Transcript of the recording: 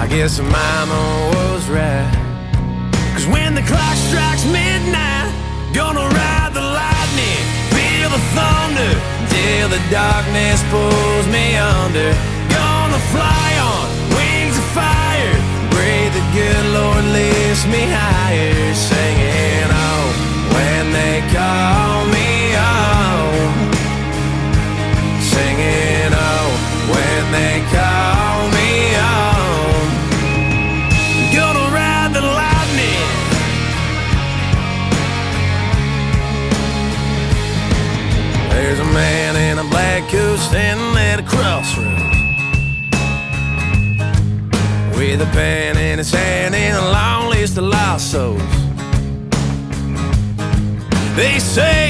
I guess mama was right, 'cause when the clock strikes midnight, gonna ride the lightning, feel the thunder, till the darkness pulls me under. Gonna fly on wings of fire, pray the good Lord lifts me higher, singing, oh, when they call me home. Singing, oh, when they call me home. Gonna ride the lightning. There's a man in a black coat standing at a crossroads, with a pen in his hand and a long list of lost souls. They say